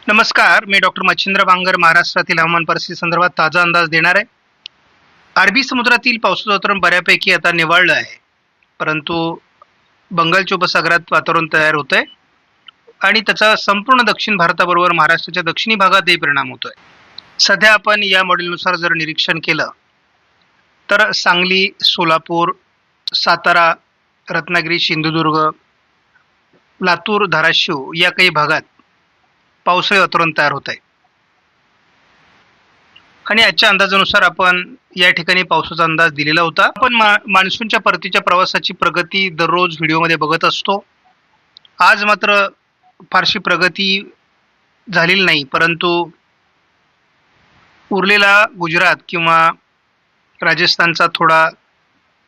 नमस्कार, मी डॉक्टर मच्छिंद्र बांगर महाराष्ट्रातील हवामान परिस्थिती संदर्भात ताजा अंदाज देणार आहे. अरबी समुद्रातील पावसाचं वातावरण बऱ्यापैकी आता निवळलं आहे, परंतु बंगालच्या उपसागरात वातावरण तयार होत आहे आणि त्याचा संपूर्ण दक्षिण भारताबरोबर महाराष्ट्राच्या दक्षिणी भागातही परिणाम होतोय. सध्या आपण या मॉडेलनुसार जर निरीक्षण केलं तर सांगली, सोलापूर, सातारा, रत्नागिरी, सिंधुदुर्ग, लातूर, धाराशिव या काही भागात पावसाळी वातावरण तयार होत आहे आणि आजच्या अंदाजानुसार आपण या ठिकाणी पावसाचा अंदाज दिलेला होता. आपण मान्सूनच्या परतीच्या प्रवासाची प्रगती दररोज व्हिडिओमध्ये बघत असतो. आज मात्र फारशी प्रगती झालेली नाही, परंतु उरलेला गुजरात किंवा राजस्थानचा थोडा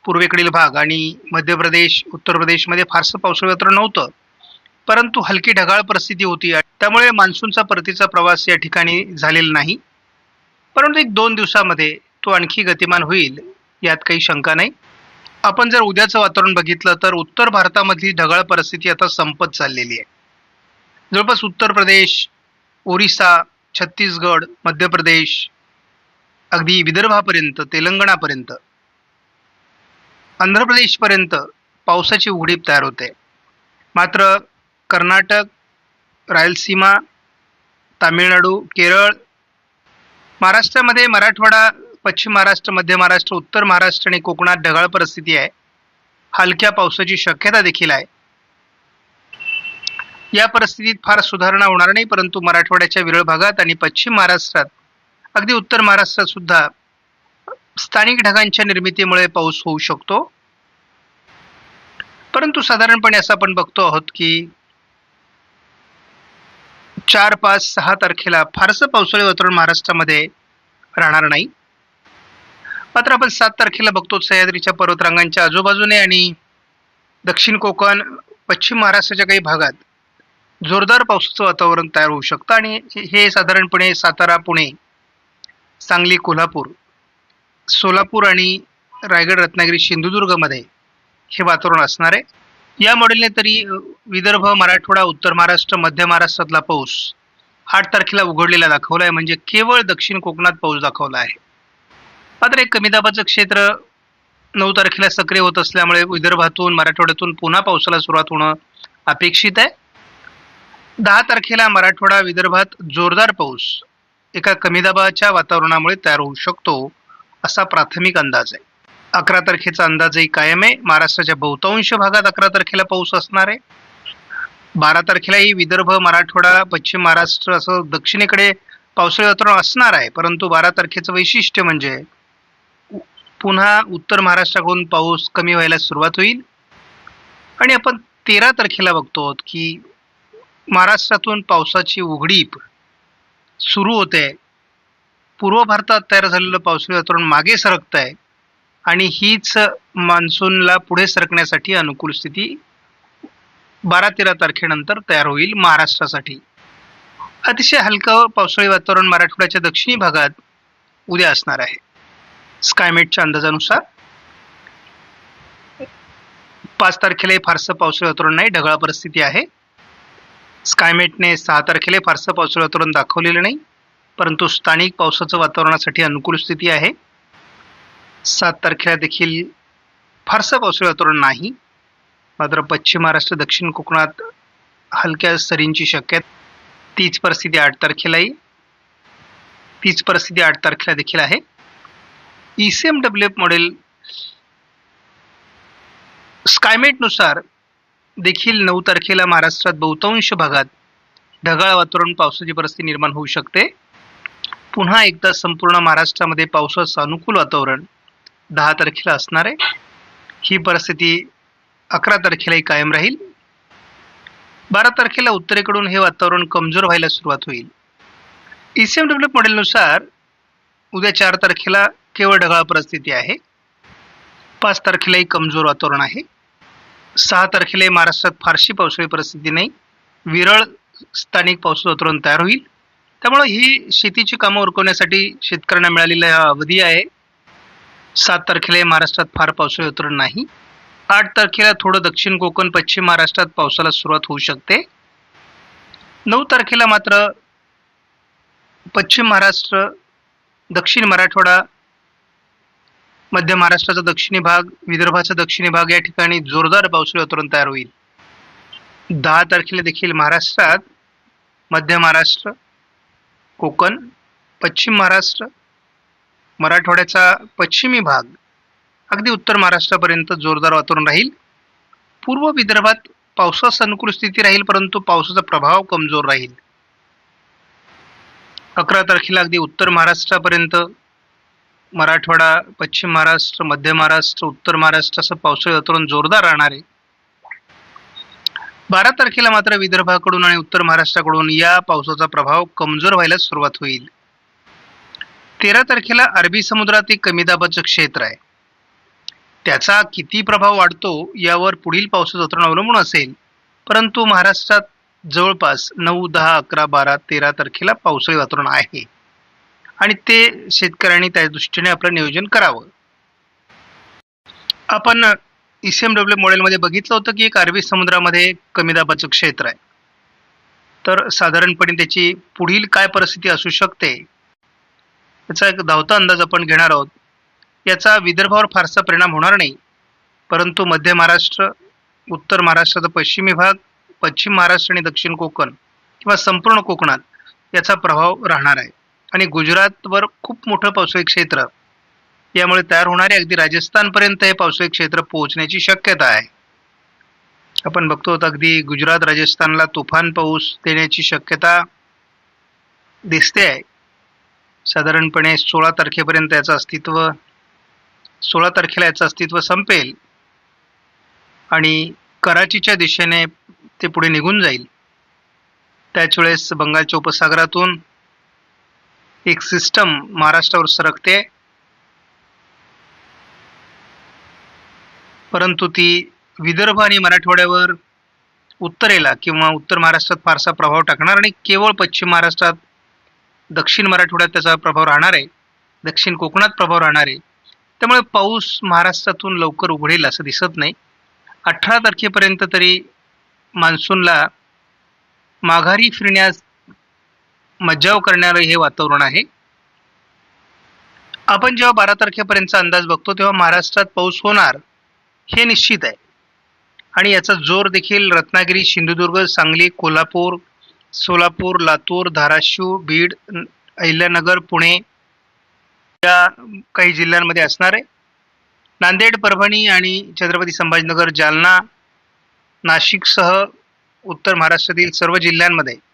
पूर्वेकडील भाग आणि मध्य प्रदेश, उत्तर प्रदेशमध्ये फारसं पावसाळी वातावरण नव्हतं, परंतु हलकी ढगाळ परिस्थिती होती. त्यामुळे मान्सूनचा परतीचा प्रवास या ठिकाणी झालेला नाही, परंतु 1-2 दिवसामध्ये तो आणखी गतिमान होईल यात काही शंका नाही. आपण जर उद्याचं वातावरण बघितलं तर उत्तर भारतामधली ढगाळ परिस्थिती आता संपत चाललेली आहे. जवळपास उत्तर प्रदेश, ओरिसा, छत्तीसगड, मध्य प्रदेश, अगदी विदर्भापर्यंत, तेलंगणापर्यंत, आंध्र प्रदेशपर्यंत पावसाची उघडीप तयार होते. मात्र कर्नाटक, रायलसीमा, तामिळनाडू, केरळ, महाराष्ट्रामध्ये मराठवाडा, पश्चिम महाराष्ट्र, मध्य महाराष्ट्र, उत्तर महाराष्ट्र आणि कोकणात ढगाळ परिस्थिती आहे. हलक्या पावसाची शक्यता देखील आहे. या परिस्थितीत फार सुधारणा होणार नाही, परंतु मराठवाड्याच्या विरळ भागात आणि पश्चिम महाराष्ट्रात, अगदी उत्तर महाराष्ट्रात सुद्धा स्थानिक ढगांच्या निर्मितीमुळे पाऊस होऊ शकतो. परंतु साधारणपणे असं आपण बघतो आहोत की 4, 5, 6 तारखेला फारसं पावसाळी वातावरण महाराष्ट्रामध्ये राहणार नाही. मात्र आपण 7 तारखेला बघतो सह्याद्रीच्या पर्वतरांगांच्या आजूबाजूने आणि दक्षिण कोकण, पश्चिम महाराष्ट्राच्या काही भागात जोरदार पावसाचं वातावरण तयार होऊ शकतं आणि हे साधारणपणे सातारा, पुणे, सांगली, कोल्हापूर, सोलापूर आणि रायगड, रत्नागिरी, सिंधुदुर्गमध्ये हे वातावरण असणार आहे. या मॉडेलने तरी विदर्भ, मराठवाडा, उत्तर महाराष्ट्र, मध्य महाराष्ट्रातला पाऊस 8 तारखेला उघडलेला दाखवला आहे, म्हणजे केवळ दक्षिण कोकणात पाऊस दाखवला आहे. मात्र एक कमी दाबाचं क्षेत्र 9 तारखेला सक्रिय होत असल्यामुळे विदर्भातून, मराठवाड्यातून पुन्हा पावसाला सुरुवात होणं अपेक्षित आहे. 10 तारखेला मराठवाडा, विदर्भात जोरदार पाऊस एका कमी दाबाच्या वातावरणामुळे तयार होऊ शकतो असा प्राथमिक अंदाज आहे. 11 तारखेचा अंदाजही कायम आहे. महाराष्ट्राच्या बहुतांश भागात 11 तारखेला पाऊस असणार आहे. 12 तारखेलाही विदर्भ, मराठवाडा, पश्चिम महाराष्ट्र असं दक्षिणेकडे पावसाळी वातावरण असणार आहे, परंतु 12 तारखेचं वैशिष्ट्य म्हणजे पुन्हा उत्तर महाराष्ट्राकडून पाऊस कमी व्हायला सुरुवात होईल आणि आपण 13 तारखेला बघतो की महाराष्ट्रातून पावसाची उघडीप सुरू होते. पूर्व भारतात तयार झालेलं पावसाळी वातावरण मागे सरकत आहे आणि हीच मान्सूनला पुढे सरकण्यासाठी अनुकूल स्थिती 12-13 तारखेनंतर तयार होईल महाराष्ट्रासाठी. अतिशय हलकं पावसाळी वातावरण मराठवाड्याच्या दक्षिणी भागात उद्या असणार आहे. स्कायमेटच्या अंदाजानुसार 5 तारखेलाही फारसं पावसाळी वातावरण नाही, ढगाळ परिस्थिती आहे. स्कायमेटने 6 तारखेला फारसं पावसाळी वातावरण दाखवलेलं नाही, परंतु स्थानिक पावसाचं वातावरणासाठी अनुकूल स्थिती आहे. 7 तारखेला देखील फारसं पावसाळी वातावरण नाही, मात्र पश्चिम महाराष्ट्र, दक्षिण कोकणात हलक्या सरींची शक्यता. तीच परिस्थिती 8 तारखेलाही, तीच परिस्थिती 8 तारखेला देखील आहे. ECMWF मॉडेल स्कायमेटनुसार देखील 9 तारखेला महाराष्ट्रात बहुतांश भागात ढगाळ वातावरण, पावसाची परिस्थिती निर्माण होऊ शकते. पुन्हा एकदा संपूर्ण महाराष्ट्रामध्ये पावसाचं अनुकूल वातावरण 10 तारखेला असणार आहे. ही परिस्थिती 11 तारखेलाही कायम राहील. 12 तारखेला उत्तरेकडून हे वातावरण कमजोर व्हायला सुरुवात होईल. ECMWF मॉडेलनुसार उद्या 4 तारखेला केवळ ढगाळ परिस्थिती आहे. 5 तारखेलाही कमजोर वातावरण आहे. 6 तारखेला महाराष्ट्रात फारशी पावसाळी परिस्थिती नाही, विरळ स्थानिक पावसाचं वातावरण तयार होईल. त्यामुळे ही शेतीची कामं उरकवण्यासाठी शेतकऱ्यांना मिळालेला हा अवधी आहे. 7 तारखेला महाराष्ट्रात फार पावसाळी वातावरण नाही. 8 तारखेला थोडं दक्षिण कोकण, पश्चिम महाराष्ट्रात पावसाला सुरुवात होऊ शकते. 9 तारखेला मात्र पश्चिम महाराष्ट्र, दक्षिण मराठवाडा, मध्य महाराष्ट्राचा दक्षिणी भाग, विदर्भाचा दक्षिणी भाग या ठिकाणी जोरदार पावसाळी वातावरण तयार होईल. 10 तारखेला देखील महाराष्ट्रात मध्य महाराष्ट्र, कोकण, पश्चिम महाराष्ट्र, मराठवाड्याचा पश्चिमी भाग, अगदी उत्तर महाराष्ट्रापर्यंत जोरदार वातावरण राहील. पूर्व विदर्भात पावसास अनुकूल स्थिती राहील, परंतु पावसाचा प्रभाव कमजोर राहील. 11 तारखेला अगदी उत्तर महाराष्ट्रापर्यंत मराठवाडा, पश्चिम महाराष्ट्र, मध्य महाराष्ट्र, उत्तर महाराष्ट्र असं पावसाळी वातावरण जोरदार राहणार आहे. 12 तारखेला मात्र विदर्भाकडून आणि उत्तर महाराष्ट्राकडून या पावसाचा प्रभाव कमजोर व्हायला सुरुवात होईल. 13 तारखेला अरबी समुद्रात एक कमी दाबाचं क्षेत्र आहे. त्याचा किती प्रभाव वाढतो यावर पुढील पावसाचं वातावरण अवलंबून असेल, परंतु महाराष्ट्रात जवळपास 9, 10, 11, 12, 13 तारखेला पावसाळी वातावरण आहे आणि ते शेतकऱ्यांनी त्या दृष्टीने आपलं नियोजन करावं. आपण ECMW मॉडेलमध्ये बघितलं होतं की एक अरबी समुद्रामध्ये कमी दाबाचं क्षेत्र आहे. तर साधारणपणे त्याची पुढील काय परिस्थिती असू शकते याचा एक धावता अंदाज आपण घेणार आहोत. याचा विदर्भावर फारसा परिणाम होणार नाही, परंतु मध्य महाराष्ट्र, उत्तर महाराष्ट्राचा पश्चिमी भाग, पश्चिम महाराष्ट्र आणि दक्षिण कोकण किंवा संपूर्ण कोकणात याचा प्रभाव राहणार आहे. आणि गुजरातवर खूप मोठं पावसाळी क्षेत्र, यामुळे तयार होणारे अगदी राजस्थानपर्यंत हे पावसाळी क्षेत्र पोहोचण्याची शक्यता आहे. आपण बघतो अगदी गुजरात, राजस्थानला तुफान पाऊस देण्याची शक्यता दिसते आहे. साधारणपणे 16 तारखेपर्यंत याचं अस्तित्व 16 तारखेला याचं अस्तित्व संपेल आणि कराचीच्या दिशेने ते पुढे निघून जाईल. त्याच वेळेस बंगालच्या उपसागरातून एक सिस्टम महाराष्ट्रावर सरकते, परंतु ती विदर्भ आणि मराठवाड्यावर उत्तरेला किंवा उत्तर महाराष्ट्रात फारसा प्रभाव टाकणार आणि केवळ पश्चिम महाराष्ट्रात, दक्षिण मराठवाड्यात त्याचा प्रभाव राहणार आहे, दक्षिण कोकणात प्रभाव राहणार आहे. त्यामुळे पाऊस महाराष्ट्रातून लवकर उघडेल असं दिसत नाही. 18 तारखेपर्यंत तरी मान्सूनला माघारी फिरण्यास मज्जाव करणारं हे वातावरण आहे. आपण जेव्हा 12 तारखेपर्यंतचा अंदाज बघतो तेव्हा महाराष्ट्रात पाऊस होणार हे निश्चित आहे आणि याचा जोर देखील रत्नागिरी, सिंधुदुर्ग, सांगली, कोल्हापूर, सोलापूर, लातूर, धाराशिव, बीड, अहिल्यानगर, पुणे या काही जिल्ह्यांमध्ये असणार आहे. नांदेड, परभणी आणि छत्रपती संभाजीनगर, जालना, नाशिकसह उत्तर महाराष्ट्रातील सर्व जिल्ह्यांमध्ये